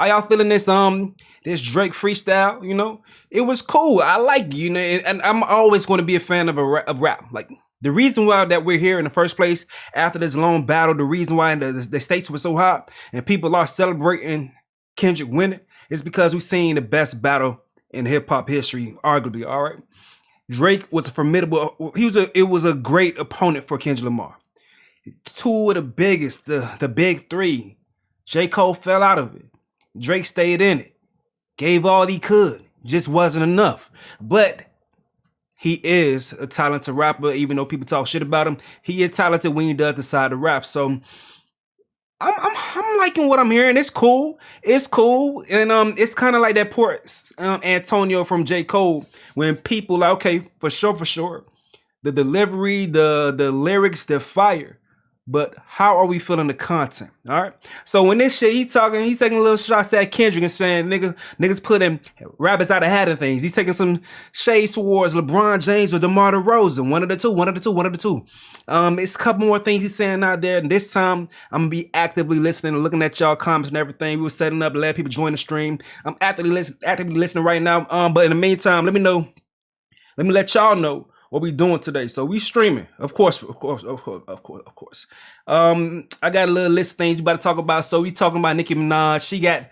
How y'all feeling this Drake freestyle? You know, it was cool. I like it, you know, and I'm always going to be a fan of rap. Like the reason why that we're here in the first place after this long battle, the reason why the states were so hot and people are celebrating Kendrick winning is because we've seen the best battle in hip hop history, arguably. All right, Drake was a formidable. It was a great opponent for Kendrick Lamar. Two of the biggest, the big three. J. Cole fell out of it. Drake stayed in it. Gave all he could. Just wasn't enough. But he is a talented rapper, even though people talk shit about him. He is talented when he does decide to rap. So I'm liking what I'm hearing. It's cool. It's cool. And it's kind of like that poor Antonio from J. Cole. When people like, okay, for sure. The delivery, the lyrics, they're fire. But how are we feeling the content? All right. So when this shit, he's taking little shots at Kendrick and saying niggas putting rabbits out of hat and things. He's taking some shades towards LeBron James or DeMar DeRozan. One of the two. It's a couple more things he's saying out there. And this time I'm gonna be actively listening and looking at y'all comments and everything. We were setting up, let people join the stream. I'm actively listening right now. But in the meantime, let me let y'all know what we doing today. So we streaming, of course. I got a little list of things we about to talk about. So we talking about Nicki Minaj. She got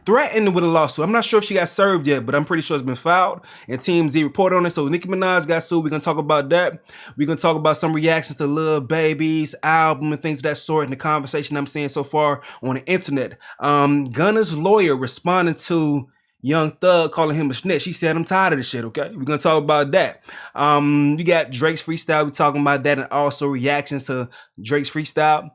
threatened with a lawsuit. I'm not sure if she got served yet, but I'm pretty sure it's been filed. And TMZ reported on it. So Nicki Minaj got sued. We're gonna talk about that. We're gonna talk about some reactions to Lil Baby's album and things of that sort in the conversation I'm seeing so far on the internet. Gunna's lawyer responded to Young Thug calling him a snitch. He said, I'm tired of this shit, okay? We're going to talk about that. We got Drake's freestyle. We're talking about that and also reactions to Drake's freestyle.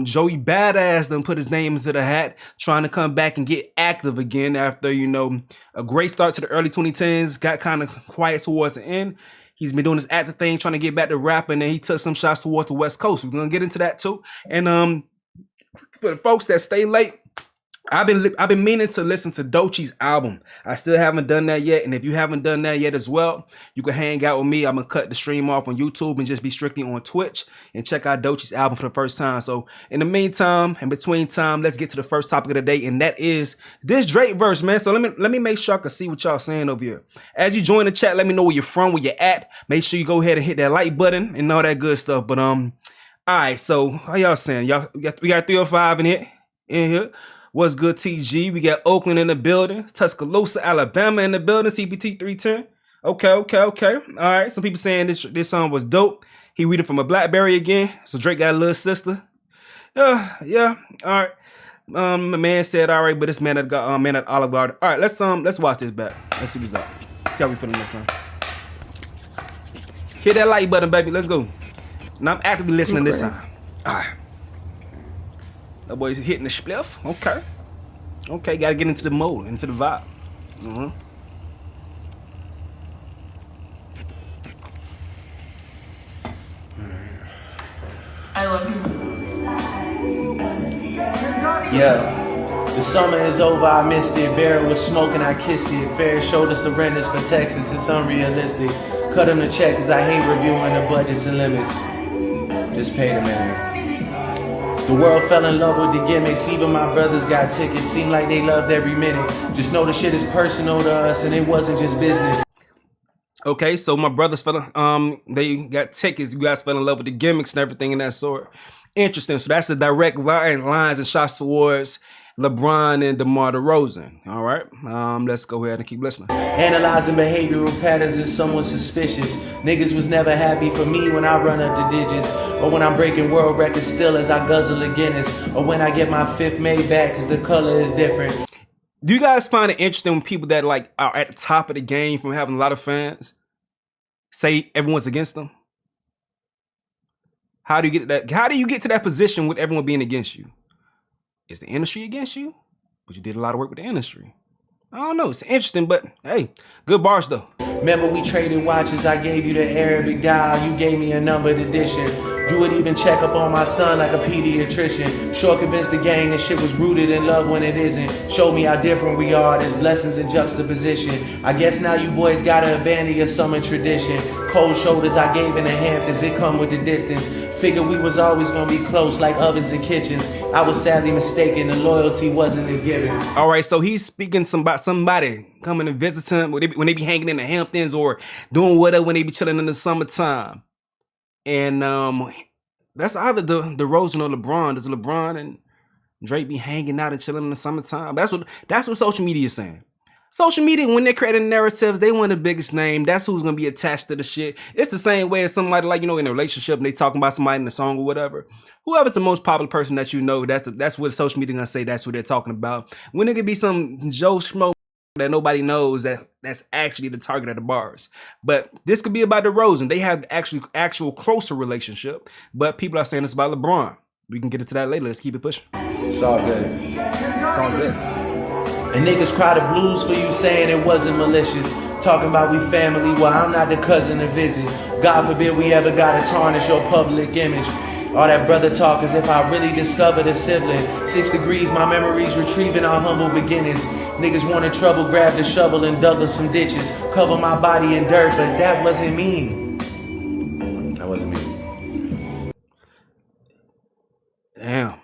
Joey Badass done put his name into the hat, trying to come back and get active again after, you know, a great start to the early 2010s, got kind of quiet towards the end. He's been doing this active thing, trying to get back to rapping, and he took some shots towards the West Coast. We're going to get into that too. And for the folks that stay late, I've been meaning to listen to Doechie's album. I still haven't done that yet, and if you haven't done that yet as well, you can hang out with me. I'm gonna cut the stream off on YouTube and just be strictly on Twitch and check out Doechie's album for the first time. So in the meantime, in between time, let's get to the first topic of the day, and that is this Drake verse, man. So let me make sure I can see what y'all saying over here. As you join the chat, let me know where you're from, where you're at. Make sure you go ahead and hit that like button and all that good stuff. But all right. So how y'all saying? We got 305 in here. What's good, TG? We got Oakland in the building. Tuscaloosa, Alabama in the building. CPT 310. Okay. All right. Some people saying this song was dope. He reading from a BlackBerry again. So Drake got a little sister. Yeah. All right. My man said all right, but this man that got man at Olive Garden. All right, let's watch this back. Let's see what's up. See how we feeling this time. Hit that like button, baby. Let's go. Now I'm actively listening this time. All right. That boy's hitting the spliff. Okay, gotta get into the mode, into the vibe. I love you. Yeah, the summer is over, I missed it. Barrett was smoking, I kissed it. Fair showed us the renters for Texas, it's unrealistic. Cut him the check, cause I hate reviewing the budgets and limits. Just pay the man. The world fell in love with the gimmicks, even my brothers got tickets. Seemed like they loved every minute. Just know the shit is personal to us and it wasn't just business. Okay, so my brothers they got tickets. You guys fell in love with the gimmicks and everything in that sort. Interesting. So that's the direct lines and shots towards LeBron and DeMar DeRozan. All right, let's go ahead and keep listening. Analyzing behavioral patterns is somewhat suspicious. Niggas was never happy for me when I run up the digits, or when I'm breaking world records still as I guzzle a Guinness, or when I get my fifth made back cause the color is different. Do you guys find it interesting when people that like are at the top of the game from having a lot of fans say everyone's against them? How do you get that? How do you get to that position with everyone being against you? Is the industry against you? But you did a lot of work with the industry. I don't know. It's interesting, but hey, good bars though. Remember we traded watches. I gave you the Arabic dial. You gave me a numbered edition. You would even check up on my son like a pediatrician. Sure convinced the gang that shit was rooted in love when it isn't. Showed me how different we are. There's blessings in juxtaposition. I guess now you boys gotta abandon your summer tradition. Cold shoulders I gave in the Hamptons. It come with the distance. Figured we was always gonna be close like ovens and kitchens. I was sadly mistaken, the loyalty wasn't a given. All right, so he's speaking about somebody coming to visit him when they be hanging in the Hamptons or doing whatever when they be chilling in the summertime. And that's either the DeRozan or LeBron. Does LeBron and Drake be hanging out and chilling in the summertime? That's what social media is saying. Social media, when they're creating narratives, they want the biggest name. That's who's gonna be attached to the shit. It's the same way as somebody like, in a relationship and they talking about somebody in the song or whatever. Whoever's the most popular person that you know, that's what social media gonna say. That's who they're talking about. When it could be some Joe Schmo that nobody knows that's actually the target of the bars. But this could be about DeRozan. They have actual closer relationship. But people are saying it's about LeBron. We can get into that later. Let's keep it pushing. It's all good. It's all good. And niggas cry the blues for you saying it wasn't malicious. Talking about we family, well I'm not the cousin to visit. God forbid we ever gotta tarnish your public image. All that brother talk as if I really discovered a sibling. 6 degrees, my memories retrieving our humble beginnings. Niggas wanted trouble, grabbed a shovel and dug up some ditches. Cover my body in dirt, but that wasn't me. That wasn't me. Damn.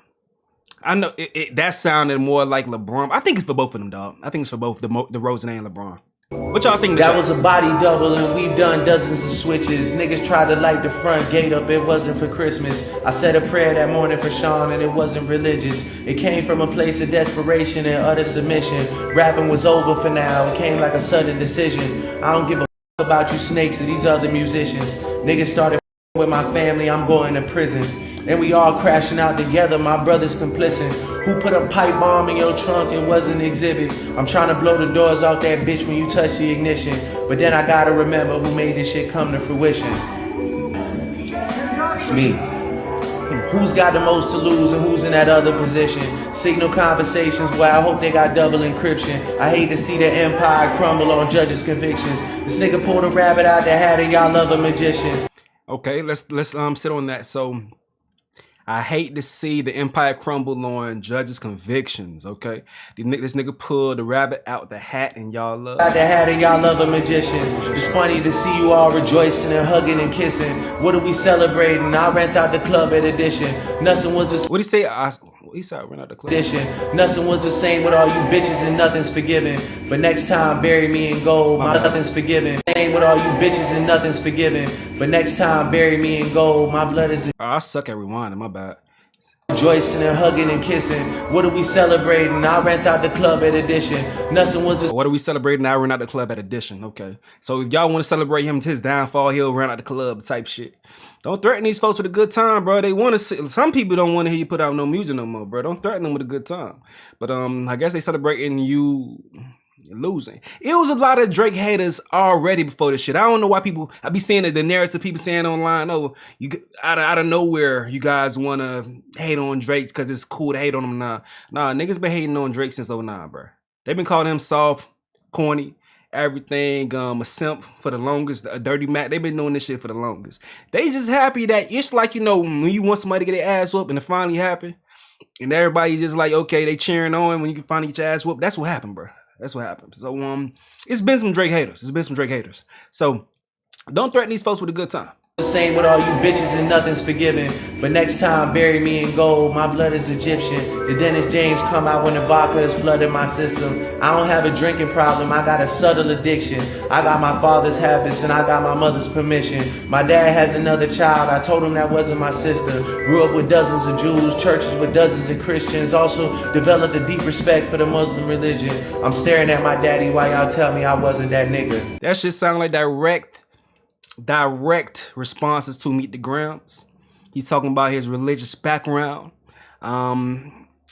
I know that sounded more like LeBron. I think it's for both of them, dog. I think it's for both DeRozan and LeBron. What y'all think? That was a body double and we've done dozens of switches. Niggas tried to light the front gate up, it wasn't for Christmas. I said a prayer that morning for Sean and it wasn't religious. It came from a place of desperation and utter submission. Rapping was over for now, it came like a sudden decision. I don't give a fuck about you snakes or these other musicians. Niggas started with my family, I'm going to prison. And we all crashing out together, my brother's complicit. Who put a pipe bomb in your trunk? It wasn't exhibit. I'm trying to blow the doors off that bitch when you touch the ignition. But then I gotta remember who made this shit come to fruition. It's me. Who's got the most to lose and who's in that other position? Signal conversations where I hope they got double encryption. I hate to see the empire crumble on judges' convictions. This nigga pulled a rabbit out the hat and y'all love a magician. Okay, let's sit on that. So I hate to see the empire crumble on judges' convictions, okay? This nigga pulled the rabbit out the hat and y'all love. Out the hat and y'all love a magician. It's funny to see you all rejoicing and hugging and kissing. What are we celebrating? I rent out the club at Edition. Nothing was the What he say? He said I rent out the club. Nothing was the same with all you bitches and nothing's forgiven. But next time bury me in gold, my nothing's forgiven. Same with all you bitches and nothing's forgiven. But next time bury me in gold, my blood is I suck at rewinding, my bad. rejoicing and hugging and kissing. What are we celebrating? I rent out the club at Edition. Nothing was the What are we celebrating? I rent out the club at Edition. Okay. So if y'all want to celebrate him to his downfall, he'll rent out the club type shit. Don't threaten these folks with a good time, bro. They want to see, some people don't want to hear you put out no music no more, bro. Don't threaten them with a good time. But I guess they celebrating you losing. It was a lot of Drake haters already before this shit. I don't know why I be seeing the narrative people saying online, oh, you out of nowhere, you guys want to hate on Drake because it's cool to hate on him now. Nah, niggas been hating on Drake since 09, bro. They've been calling him soft, corny, everything, a simp for the longest, a dirty Mac. They've been doing this shit for the longest. They just happy that it's like, when you want somebody to get their ass whooped and it finally happened, and everybody just like, okay, they cheering on when you can finally get your ass whooped. That's what happened, bro. That's what happened. So it's been some Drake haters. So don't threaten these folks with a good time. same with all you bitches and nothing's forgiven. But next time bury me in gold, my blood is Egyptian. The Dennis James come out when the vodka is flooding my system. I don't have a drinking problem, I got a subtle addiction. I got my father's habits and I got my mother's permission. My dad has another child, I told him that wasn't my sister. Grew up with dozens of Jews, churches with dozens of Christians. Also developed a deep respect for the Muslim religion. I'm staring at my daddy while y'all tell me I wasn't that nigga. That shit sound like direct responses to Meet the Grams. He's talking about his religious background.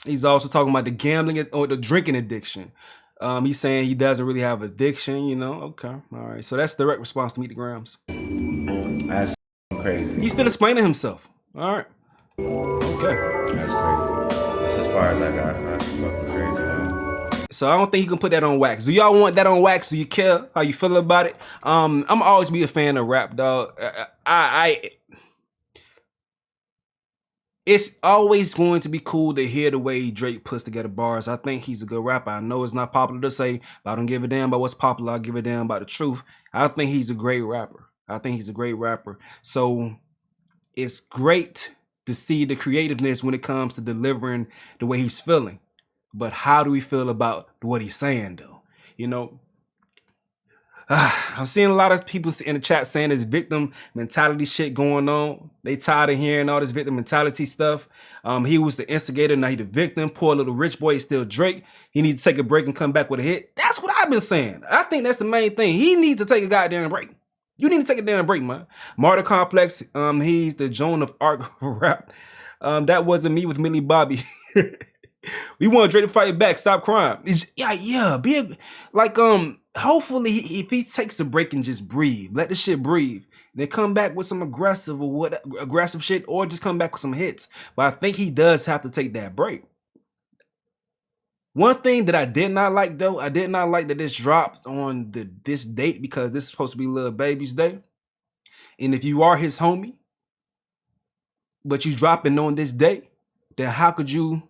He's also talking about the gambling or the drinking addiction. He's saying he doesn't really have addiction, Okay, all right. So that's direct response to Meet the Grams. That's crazy. He's still explaining himself. All right. Okay. That's crazy. That's as far as I got. That's fucking crazy, though. So I don't think he can put that on wax. Do y'all want that on wax? Do you care how you feel about it? I'm always be a fan of rap, dog. It's always going to be cool to hear the way Drake puts together bars. I think he's a good rapper. I know it's not popular to say, but I don't give a damn about what's popular. I give a damn about the truth. I think he's a great rapper. So it's great to see the creativeness when it comes to delivering the way he's feeling. But how do we feel about what he's saying, though? You know, I'm seeing a lot of people in the chat saying this victim mentality shit going on. They tired of hearing all this victim mentality stuff. He was the instigator, now he the victim. Poor little rich boy is still Drake. He needs to take a break and come back with a hit. That's what I've been saying. I think that's the main thing. He needs to take a goddamn break. You need to take a damn break, man. Martyr Complex, he's the Joan of Arc rap. That wasn't me with Millie Bobby. We want Drake to fight back. Stop crying. Hopefully, if he takes a break and just breathe, let the shit breathe, then come back with some aggressive shit, or just come back with some hits. But I think he does have to take that break. One thing that I did not like, though, I did not like that this dropped on this date, because this is supposed to be Lil Baby's day. And if you are his homie, but you dropping on this day, then how could you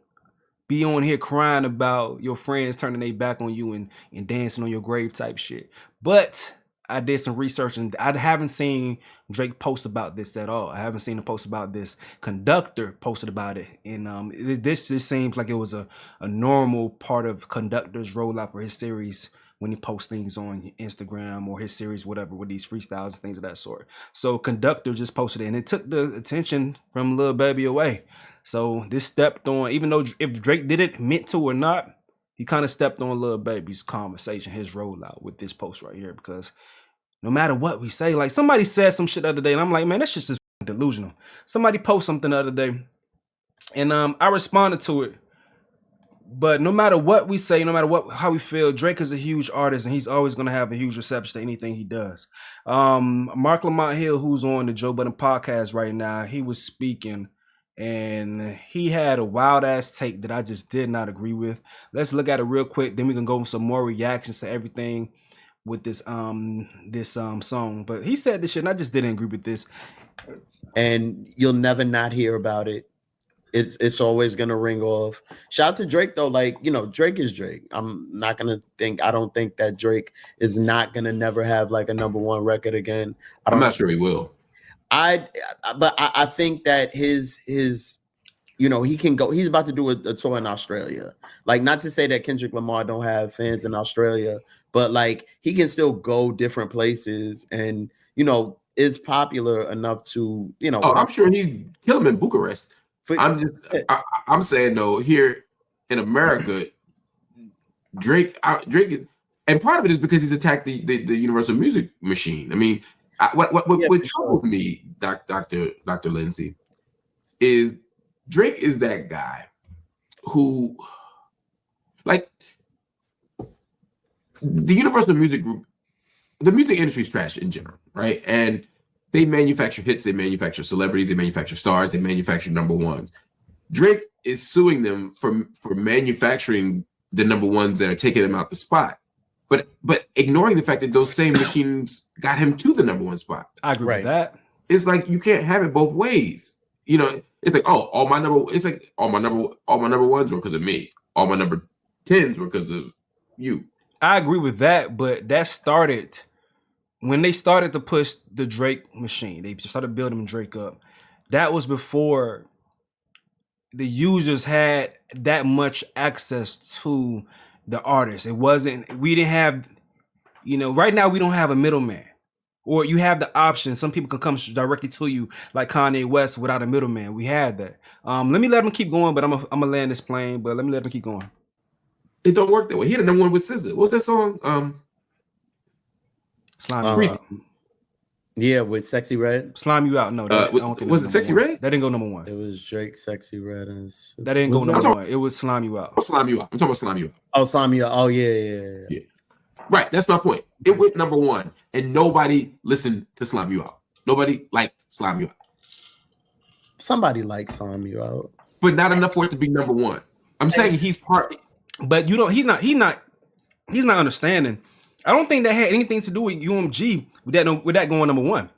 be on here crying about your friends turning their back on you and dancing on your grave type shit? But I did some research, and I haven't seen Drake post about this at all. I haven't seen him post about this. Conductor posted about it, and this just seems like it was a normal part of Conductor's rollout for his series when he posts things on Instagram or his series, whatever, with these freestyles and things of that sort. So Conductor just posted it, and it took the attention from Lil Baby away. So this stepped on, even though if Drake did it meant to or not, he kind of stepped on Lil Baby's conversation, his rollout with this post right here, because no matter what we say, like somebody said some shit the other day, and I'm like, man, that's just delusional. Somebody posted something the other day, and I responded to it. But no matter what we say, no matter how we feel, Drake is a huge artist, and he's always going to have a huge reception to anything he does. Mark Lamont Hill, who's on the Joe Budden podcast right now, he was speaking, and he had a wild ass take that I just did not agree with. Let's look at it real quick, then we can go with some more reactions to everything with this song. But he said this shit, and I just didn't agree with this. And you'll never not hear about it. It's always gonna ring off. Shout out to Drake though, like, you know, Drake is Drake. I don't think that Drake is not gonna never have like a #1 record again. I'm not sure he will. But I think that his you know, he can go. He's about to do a tour in Australia. Like, not to say that Kendrick Lamar don't have fans in Australia, but like he can still go different places, and you know, is popular enough to, you know. Oh, I'm sure he'd kill him in Bucharest. I'm saying though, here in America, Drake, and part of it is because he's attacked the Universal Music machine. I mean, what troubles me, Dr. Lindsay, is Drake is that guy who, like, the Universal Music Group, the music industry is trash in general, right? And they manufacture hits, they manufacture celebrities, they manufacture stars, they manufacture #1s. Drake is suing them for manufacturing the #1s that are taking him out the spot, but ignoring the fact that those same machines got him to the #1 spot. I agree with that. It's like you can't have it both ways. You know, it's like, oh, all my #1s were because of me. All my #10s were because of you. I agree with that, but that started when they started to push the Drake machine. They started building Drake up. That was before the users had that much access to the artist. We didn't have, you know, right now we don't have a middleman. Or you have the option. Some people can come directly to you, like Kanye West, without a middleman. We had that. Let me let him keep going, but I'm gonna land this plane. But let me let him keep going. It don't work that way. He had a #1 with SZA. What's that song? Slime You Out. Yeah, with Sexy Red. Slime You Out. No, I don't think was it Sexy Red? That didn't go #1. It was Drake, Sexy Red, and that didn't go #1. It was Slime You Out. Slime You Out. I'm talking about Slime You Out. Oh, Slime You Out. Oh, yeah. Right, that's my point. It went #1, and nobody listened to Slime You Out. Nobody liked Slime You Out. Somebody liked Slime You Out, but not enough for it to be #1. I'm saying he's part. But you don't. He's not understanding. I don't think that had anything to do with UMG with that going #1.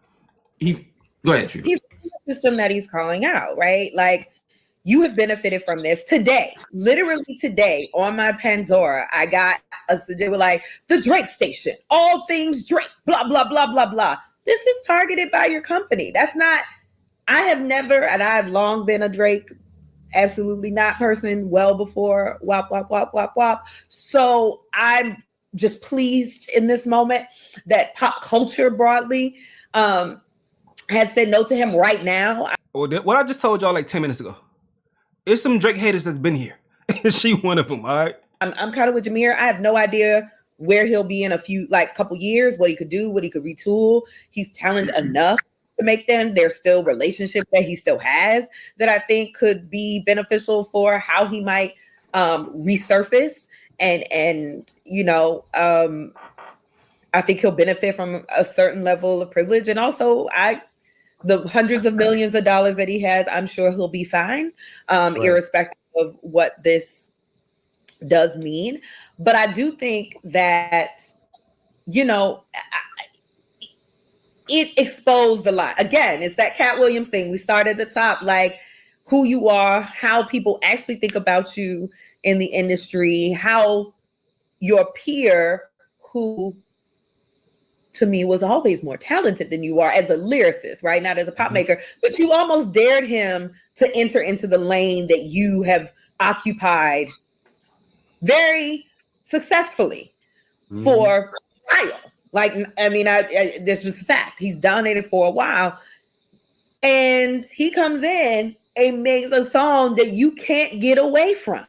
Go ahead, Trina. He's in the system that he's calling out, right? Like, you have benefited from this today. Literally today on my Pandora, I got they were like, the Drake station, all things Drake, blah, blah, blah, blah, blah. This is targeted by your company. That's not I have never, and I've long been a Drake absolutely not person well before wop wop wop wop wop. So I'm just pleased in this moment that pop culture broadly has said no to him right now. What I just told y'all like 10 minutes ago. It's some Drake haters that's been here. She one of them, all right? I'm kind of with Jameer. I have no idea where he'll be in a few, like, couple years, what he could do, what he could retool. He's talented enough to make them. There's still relationships that he still has that I think could be beneficial for how he might resurface. And you know, I think he'll benefit from a certain level of privilege. And also, the hundreds of millions of dollars that he has, I'm sure he'll be fine, right, irrespective of what this does mean. But I do think that, you know, it exposed a lot. Again, it's that Cat Williams thing. We start at the top, like who you are, how people actually think about you in the industry, how your peer, who to me was always more talented than you are as a lyricist, right? Not as a pop maker, but you almost dared him to enter into the lane that you have occupied very successfully for a while. Like, I mean, this is a fact. He's dominated for a while. And he comes in and makes a song that you can't get away from.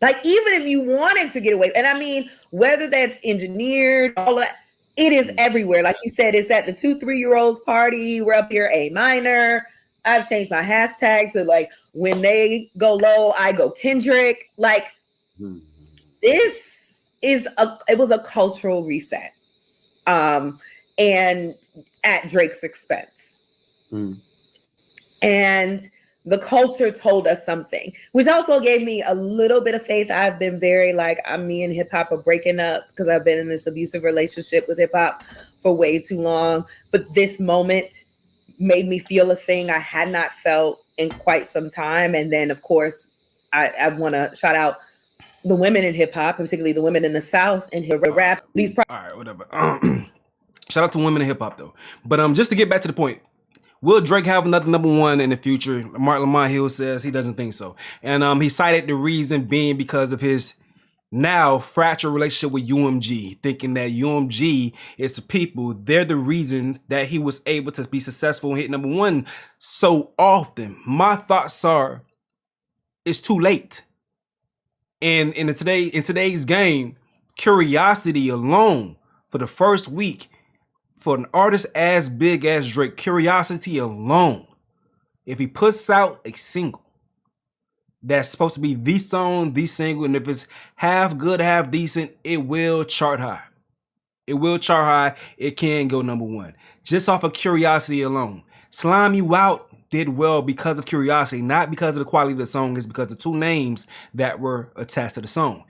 Like, even if you wanted to get away, and I mean, whether that's engineered, all of that, it is everywhere. Like you said, it's at the 2-3-year-olds party. We're up here A minor. I've changed my hashtag to like, when they go low, I go Kendrick. Like, it was a cultural reset. And at Drake's expense. And the culture told us something, which also gave me a little bit of faith. I've been very like, me and hip hop are breaking up because I've been in this abusive relationship with hip hop for way too long. But this moment made me feel a thing I had not felt in quite some time. And then, of course, I want to shout out the women in hip hop, particularly the women in the South and hip rap. All right, whatever. Shout out to women in hip hop though. But just to get back to the point, will Drake have another #1 in the future? Mark Lamont Hill says he doesn't think so. And he cited the reason being because of his now fractured relationship with UMG, thinking that UMG is the people. They're the reason that he was able to be successful and hit #1 so often. My thoughts are, it's too late. And in today's game, curiosity alone for the first week, for an artist as big as Drake, curiosity alone, if he puts out a single that's supposed to be the song, the single, and if it's half good, half decent, it will chart high. It will chart high. It can go #1. Just off of curiosity alone. Slime You Out did well because of curiosity, not because of the quality of the song. It's because of the two names that were attached to the song.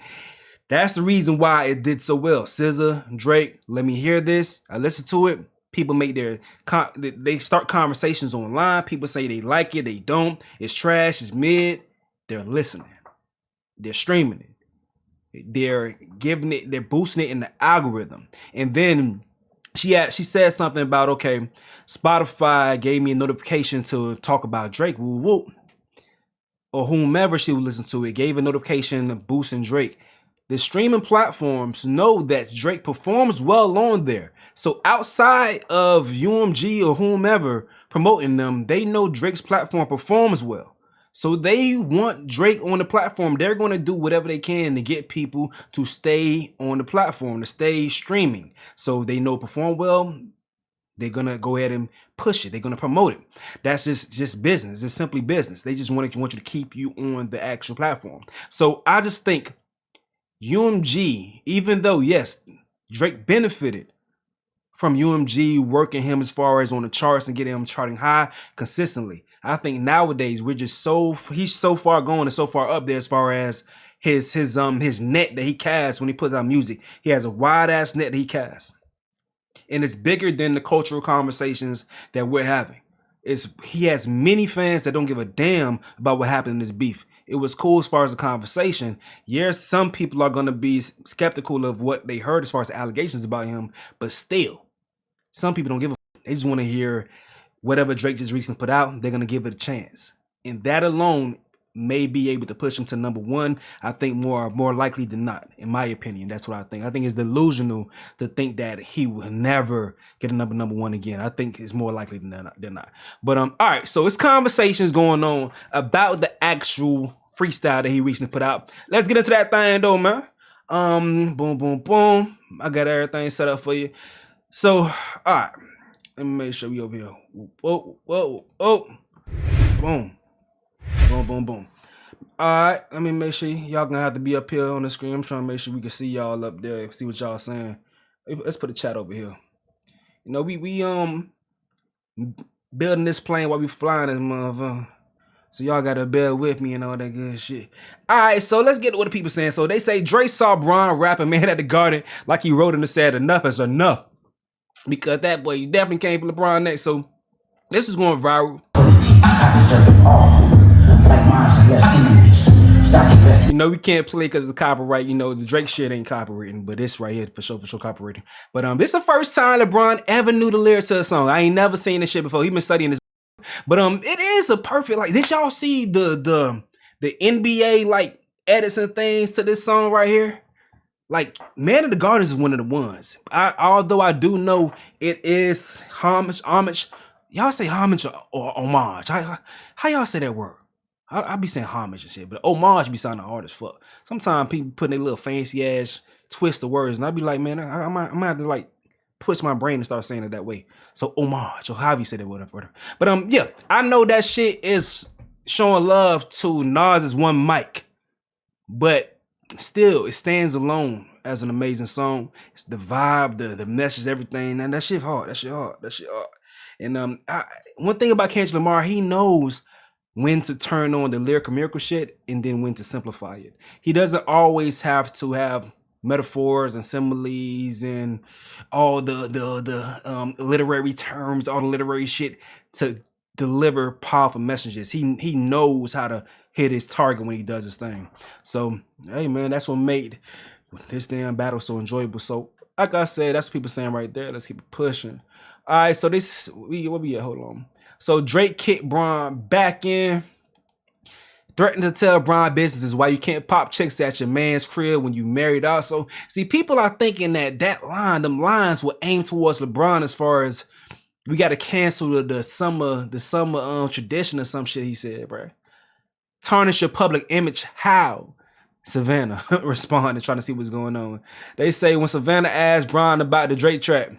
That's the reason why it did so well. SZA, Drake, Let Me Hear This. I listen to it. People make they start conversations online. People say they like it, they don't. It's trash, it's mid. They're listening. They're streaming it. They're giving it, they're boosting it in the algorithm. And then she said something about, okay, Spotify gave me a notification to talk about Drake, woo woo. Or whomever she would listen to, it gave a notification boosting Drake. The streaming platforms know that Drake performs well on there. So outside of UMG or whomever promoting them, they know Drake's platform performs well. So they want Drake on the platform. They're going to do whatever they can to get people to stay on the platform, to stay streaming. So they know perform well, they're going to go ahead and push it. They're going to promote it. That's just business. It's simply business. They just want you to keep you on the actual platform. So I just think UMG, even though, yes, Drake benefited from UMG working him as far as on the charts and getting him charting high consistently. I think nowadays he's so far gone and so far up there as far as his net that he casts when he puts out music. He has a wide ass net that he casts. And it's bigger than the cultural conversations that we're having. He has many fans that don't give a damn about what happened in this beef. It was cool as far as the conversation. Yes, some people are going to be skeptical of what they heard as far as allegations about him, but still, some people don't give a fuck. They just want to hear whatever Drake just recently put out, they're gonna give it a chance. And that alone may be able to push him to number one. I think more likely than not, in my opinion. That's what I think. I think it's delusional to think that he will never get a number one again. I think it's more likely than not. But all right, so it's conversations going on about the actual freestyle that he recently put out. Let's get into that thing though, man. Boom, boom, boom. I got everything set up for you. So, all right. Let me make sure we over here. Whoa, whoa, oh. Boom. Boom, boom, boom. All right, let me make sure y'all gonna have to be up here on the screen. I'm trying to make sure we can see y'all up there, see what y'all saying. Let's put a chat over here. You know, we building this plane while we flying this motherfucker. So y'all gotta bear with me and all that good shit. All right, so let's get to what the people saying. So they say Dre saw Bron rapping Man at the Garden like he wrote and said enough is enough. Because that boy definitely came from LeBron next. So this is going viral. You know, we can't play because of copyright. You know, the Drake shit ain't copywritten, but this right here for sure copywritten. But this is the first time LeBron ever knew the lyrics to a song. I ain't never seen this shit before. He been studying this. But it is a perfect, like, did y'all see the NBA like edits and things to this song right here? Like, Man of the Garden is one of the ones. Although I do know it is homage. Y'all say homage or homage. How y'all say that word? I be saying homage and shit, but homage be sounding hard as fuck. Sometimes people put their little fancy ass twist of words, and I be like, man, I might have to like push my brain and start saying it that way. So homage, or however you say that, whatever. But yeah, I know that shit is showing love to Nas's One Mic, but still, it stands alone as an amazing song. It's the vibe, the message, everything, and that shit hard. That shit hard. And one thing about Kendrick Lamar, he knows when to turn on the lyrical miracle shit and then when to simplify it. He doesn't always have to have metaphors and similes and all the literary terms, all the literary shit to deliver powerful messages. He knows how to hit his target when he does his thing. So, hey man, that's what made this damn battle so enjoyable. So, like I said, that's what people saying right there. Let's keep it pushing. All right, so this, what we at? Hold on. So Drake kicked Bron back in, threatened to tell Bron businesses why you can't pop chicks at your man's crib when you married also. See, people are thinking that them lines will aim towards LeBron as far as we got to cancel the summer tradition or some shit he said, bro. Tarnish your public image. How? Savannah responded, trying to see what's going on. They say when Savannah asked Bron about the Drake track,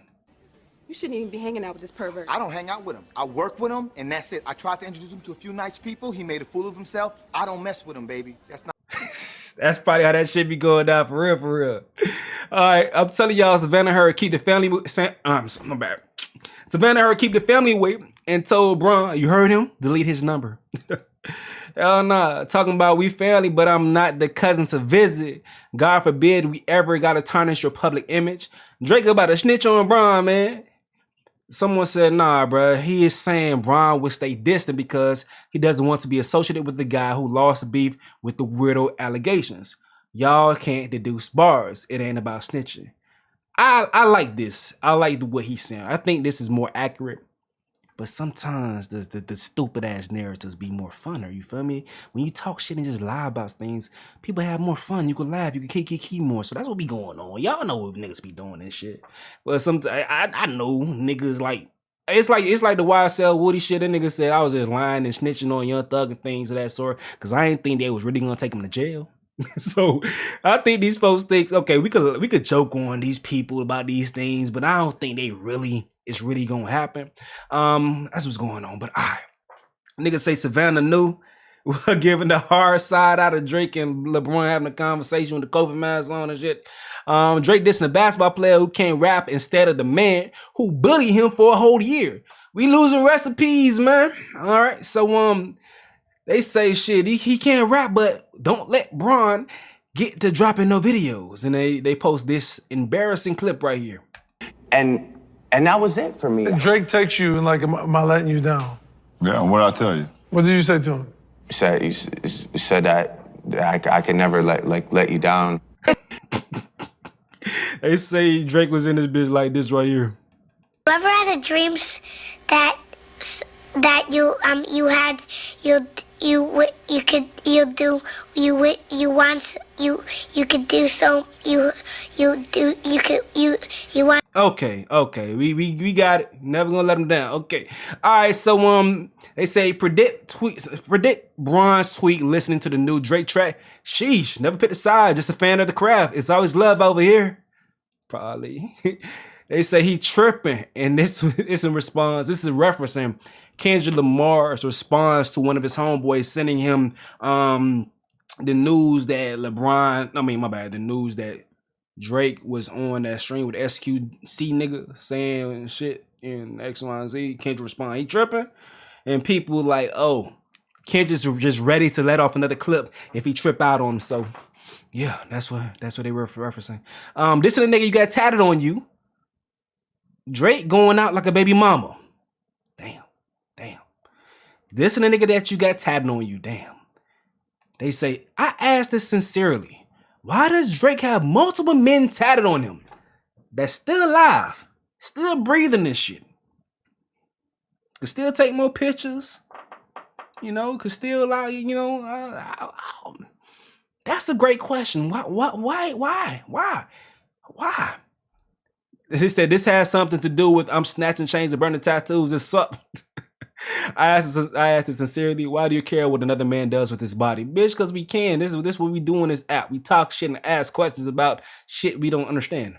you shouldn't even be hanging out with this pervert. I don't hang out with him. I work with him, and that's it. I tried to introduce him to a few nice people. He made a fool of himself. I don't mess with him, baby. That's not. That's probably how that shit be going down for real. All right, I'm telling y'all, Savannah heard keep the family. My bad. Savannah heard keep the family away and told Bron, you heard him? Delete his number. Hell nah. Talking about we family, but I'm not the cousin to visit. God forbid we ever gotta tarnish your public image. Drake about to snitch on Bron, man. Someone said, nah, bro. He is saying Bron will stay distant because he doesn't want to be associated with the guy who lost beef with the weirdo allegations. Y'all can't deduce bars. It ain't about snitching. I like this. I like what he's saying. I think this is more accurate. But sometimes the stupid ass narratives be more funner. You feel me? When you talk shit and just lie about things, people have more fun. You can laugh. You can keep more. So that's what be going on. Y'all know what niggas be doing and shit. But sometimes I know niggas like it's like the YSL Woody shit. That nigga said I was just lying and snitching on Young Thug and things of that sort because I didn't think they was really gonna take him to jail. So I think these folks think, okay, we could joke on these people about these things, but I don't think it's really gonna happen. That's what's going on. But niggas say Savannah knew. We're giving the hard side out of Drake and LeBron having a conversation with the COVID mask on and shit. Drake dissing a basketball player who can't rap instead of the man who bullied him for a whole year. We losing recipes, man. All right, so they say shit, he can't rap, but don't let Bron get to dropping no videos. And they post this embarrassing clip right here. And that was it for me. Drake texts you and like, am I letting you down? Yeah, what did I tell you? What did you say to him? You said that I can never let you down. They say Drake was in this bitch like this right here. Ever had a dream that that you want. Okay, we got it. Never gonna let him down. Okay, all right. So they say predict Bron's tweet listening to the new Drake track. Sheesh, never picked a side. Just a fan of the craft. It's always love over here. Probably. They say he tripping, and this is in response. This is referencing Kendrick Lamar's response to one of his homeboys sending him the news that the news that Drake was on that stream with SQC nigga saying shit in X, Y, and Z. Kendrick respond, he tripping, and people like, oh, Kendrick's just ready to let off another clip if he trip out on him. So yeah, that's what they were referencing. This is the nigga you got tatted on you. Drake going out like a baby mama. Damn. This is the nigga that you got tatted on you. Damn. They say, I asked this sincerely. Why does Drake have multiple men tatted on him that's still alive, still breathing this shit? Could still take more pictures, could still allow that's a great question. Why? He said this has something to do with I'm snatching chains and burning tattoos. It's up. I asked it sincerely. Why do you care what another man does with his body, bitch? Because we can. This is what we do on this app. We talk shit and ask questions about shit we don't understand,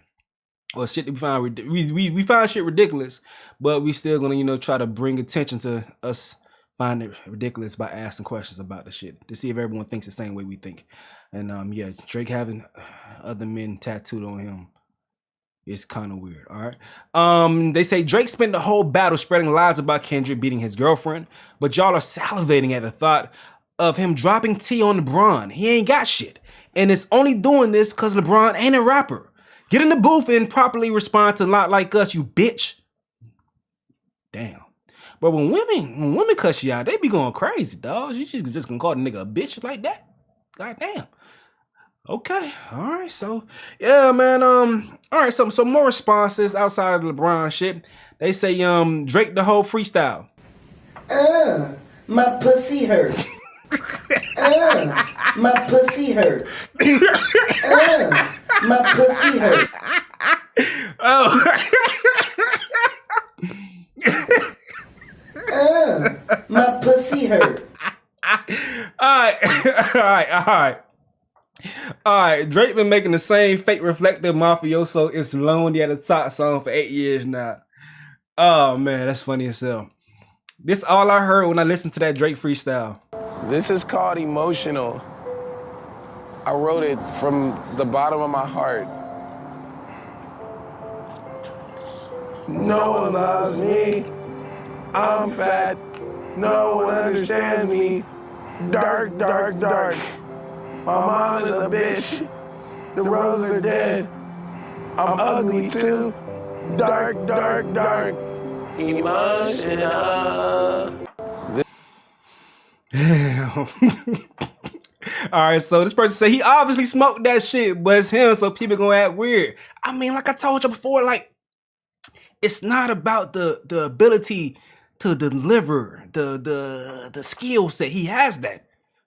or shit that we find we find shit ridiculous, but we still gonna try to bring attention to us finding it ridiculous by asking questions about the shit to see if everyone thinks the same way we think. And yeah, Drake having other men tattooed on him. It's kind of weird, all right? They say Drake spent the whole battle spreading lies about Kendrick beating his girlfriend, but y'all are salivating at the thought of him dropping T on LeBron. He ain't got shit, and it's only doing this because LeBron ain't a rapper. Get in the booth and properly respond to a lot like us, you bitch. Damn. But when women cuss you out, they be going crazy, dog. You just gonna call the nigga a bitch like that? God damn. Okay, all right, so yeah, man. All right, so more responses outside of LeBron shit. They say Drake the whole freestyle. My pussy hurt. My pussy hurt. My pussy hurt. Oh. My pussy hurt. All right, Drake been making the same fake reflective mafioso It's Lonely at the Top song for 8 years now. Oh man, that's funny as hell. This all I heard when I listened to that Drake freestyle. This is called Emotional. I wrote it from the bottom of my heart. No one loves me. I'm fat. No one understands me. Dark, dark, dark. My mom is a bitch. The roses are dead. I'm ugly too. Dark, dark, dark. Emotional. Damn. All right, so this person said he obviously smoked that shit, but it's him, so people gonna act weird. I mean, like I told you before, like it's not about the ability to deliver the skill set. He has that.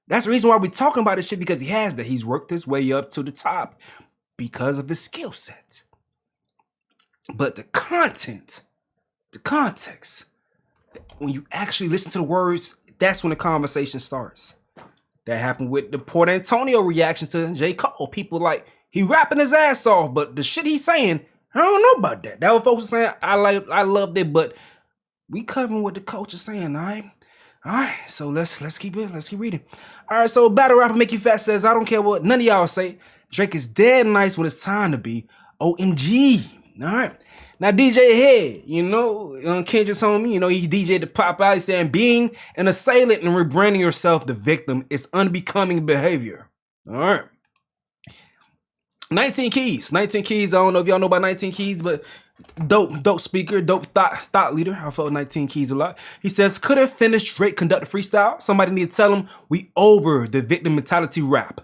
That's the reason why we're talking about this shit, because he has that. He's worked his way up to the top because of his skill set. But the content, the context, when you actually listen to the words, that's when the conversation starts. That happened with the Port Antonio reactions to J. Cole. People like, he rapping his ass off, but the shit he's saying, I don't know about that. That what folks are saying, I loved it, but we covering what the coach is saying, all right? All right, so let's keep reading. All right, so Battle Rapper Make You Fat says, I don't care what none of y'all say. Drake is dead nice when it's time to be. OMG. All right. Now DJ Head, Kendrick's homie, he DJ'd the pop out. He's saying being an assailant and rebranding yourself the victim is unbecoming behavior. All right. 19 Keys. 19 Keys. I don't know if y'all know about 19 Keys, but dope speaker, dope thought leader. I felt 19 Keys a lot. He says, could have finished Drake conduct a freestyle. Somebody need to tell him we over the victim mentality rap.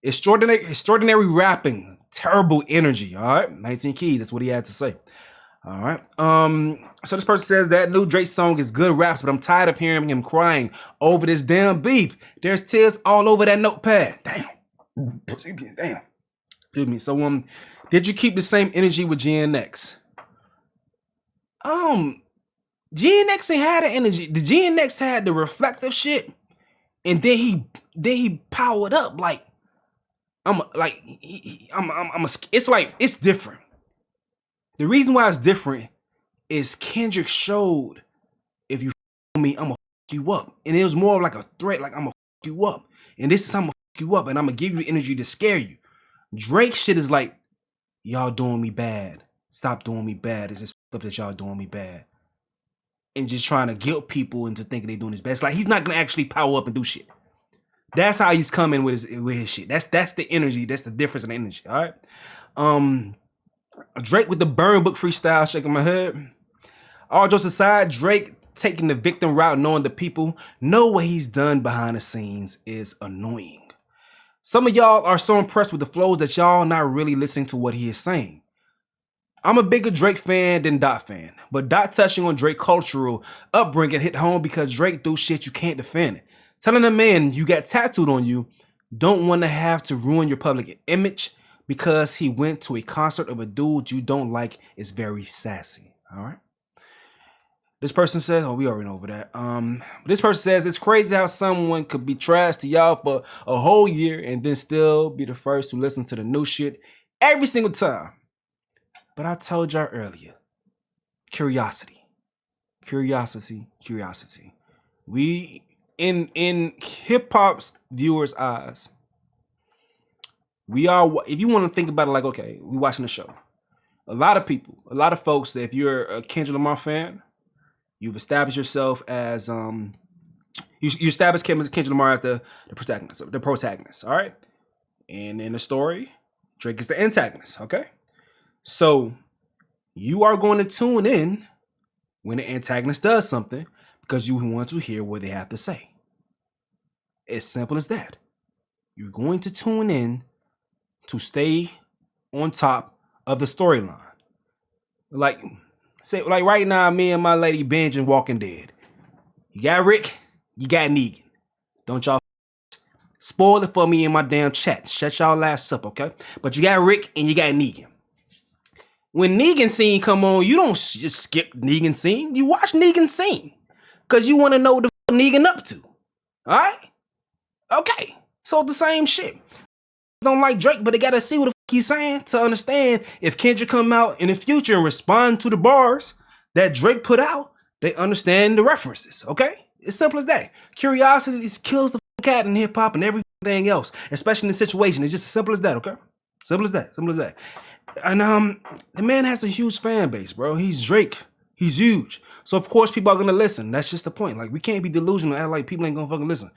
Extraordinary rapping. Terrible energy. All right. 19 Keys. That's what he had to say. All right. So this person says that new Drake song is good raps, but I'm tired of hearing him crying over this damn beef. There's tears all over that notepad. Damn. Damn. Excuse me. So did you keep the same energy with GNX? GNX ain't had the energy. The GNX had the reflective shit, and then he powered up like it's different. The reason why it's different is Kendrick showed, if you f me, I'ma f you up. And it was more of like a threat, like I'ma f you up. And this is I'ma f you up, and I'ma give you energy to scare you. Drake shit is like, y'all doing me bad. Stop doing me bad. It's just up that y'all doing me bad. And just trying to guilt people into thinking they doing his best. Like, he's not gonna actually power up and do shit. That's how he's coming with his shit. That's the energy. That's the difference in the energy. All right. Drake with the burn book freestyle, shaking my head. All jokes aside, Drake taking the victim route, knowing the people know what he's done behind the scenes is annoying. Some of y'all are so impressed with the flows that y'all not really listening to what he is saying. I'm a bigger Drake fan than Dot fan, but Dot touching on Drake cultural upbringing hit home because Drake do shit you can't defend. Telling a man you got tattooed on you don't want to have to ruin your public image because he went to a concert of a dude you don't like is very sassy. All right. This person says, we already know over that. This person says, it's crazy how someone could be trash to y'all for a whole year and then still be the first to listen to the new shit every single time. But I told y'all earlier, curiosity. We, in hip hop's viewers' eyes, we are, if you want to think about it like, okay, we watching the show. A lot of folks, that if you're a Kendrick Lamar fan, you've established yourself as, you established Kendrick Lamar as the protagonist, all right? And in the story, Drake is the antagonist, okay? So you are going to tune in when the antagonist does something because you want to hear what they have to say. As simple as that. You're going to tune in to stay on top of the storyline. Like right now, me and my lady binging Walking Dead. You got Rick, you got Negan. Don't y'all spoil it for me in my damn chat. Shut y'all ass up, okay? But you got Rick and you got Negan. When Negan scene come on, you don't just skip Negan scene. You watch Negan scene. Because you want to know what the Negan up to. Alright? Okay. So the same shit. Don't like Drake, but they gotta see what the he's saying to understand if Kendrick come out in the future and respond to the bars that Drake put out, they understand the references, okay? It's simple as that. Curiosity kills the cat in hip hop and everything else, especially in the situation. It's just as simple as that, okay? Simple as that. And the man has a huge fan base, bro. He's Drake. He's huge. So of course people are gonna listen. That's just the point. Like, we can't be delusional and act like people ain't gonna fucking listen.